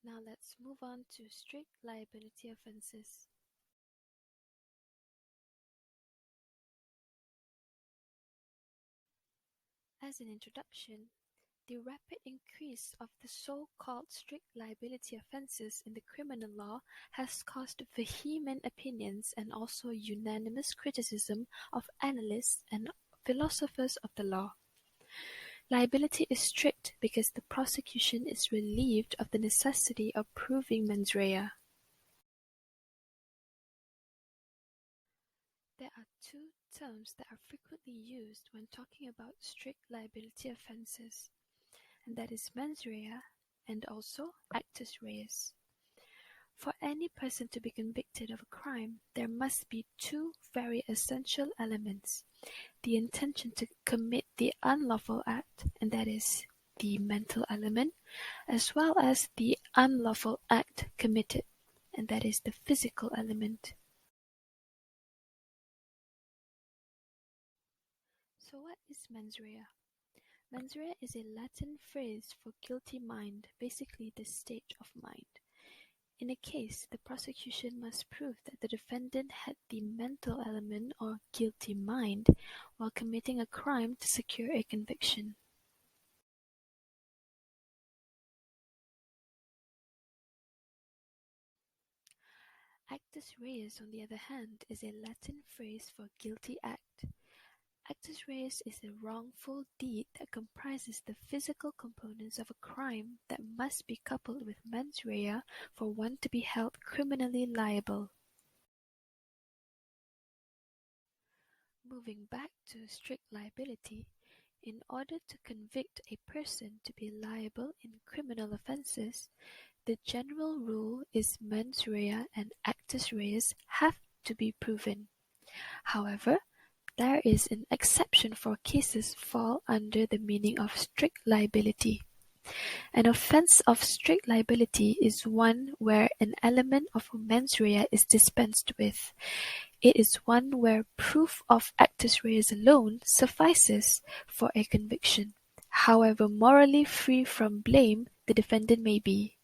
Now let's move on to strict liability offences. As an introduction, the rapid increase of the so-called strict liability offences in the criminal law has caused vehement opinions and also unanimous criticism of analysts and philosophers of the law. Liability is strict because the prosecution is relieved of the necessity of proving mens rea. There are two terms that are frequently used when talking about strict liability offences, and that is mens rea and also actus reus. For any person to be convicted of a crime, there must be two very essential elements: the intention to commit the unlawful act, and that is the mental element, as well as the unlawful act committed, and that is the physical element. So what is mens rea? Mens rea is a Latin phrase for guilty mind, basically the state of mind. In a case, the prosecution must prove that the defendant had the mental element or guilty mind while committing a crime to secure a conviction. Actus reus, on the other hand, is a Latin phrase for guilty act. Actus reus is a wrongful deed that comprises the physical components of a crime that must be coupled with mens rea for one to be held criminally liable. Moving back to strict liability, in order to convict a person to be liable in criminal offences, the general rule is mens rea and actus reus have to be proven. However, there is an exception for cases fall under the meaning of strict liability. An offence of strict liability is one where an element of mens rea is dispensed with. It is one where proof of actus reus alone suffices for a conviction, however morally free from blame the defendant may be.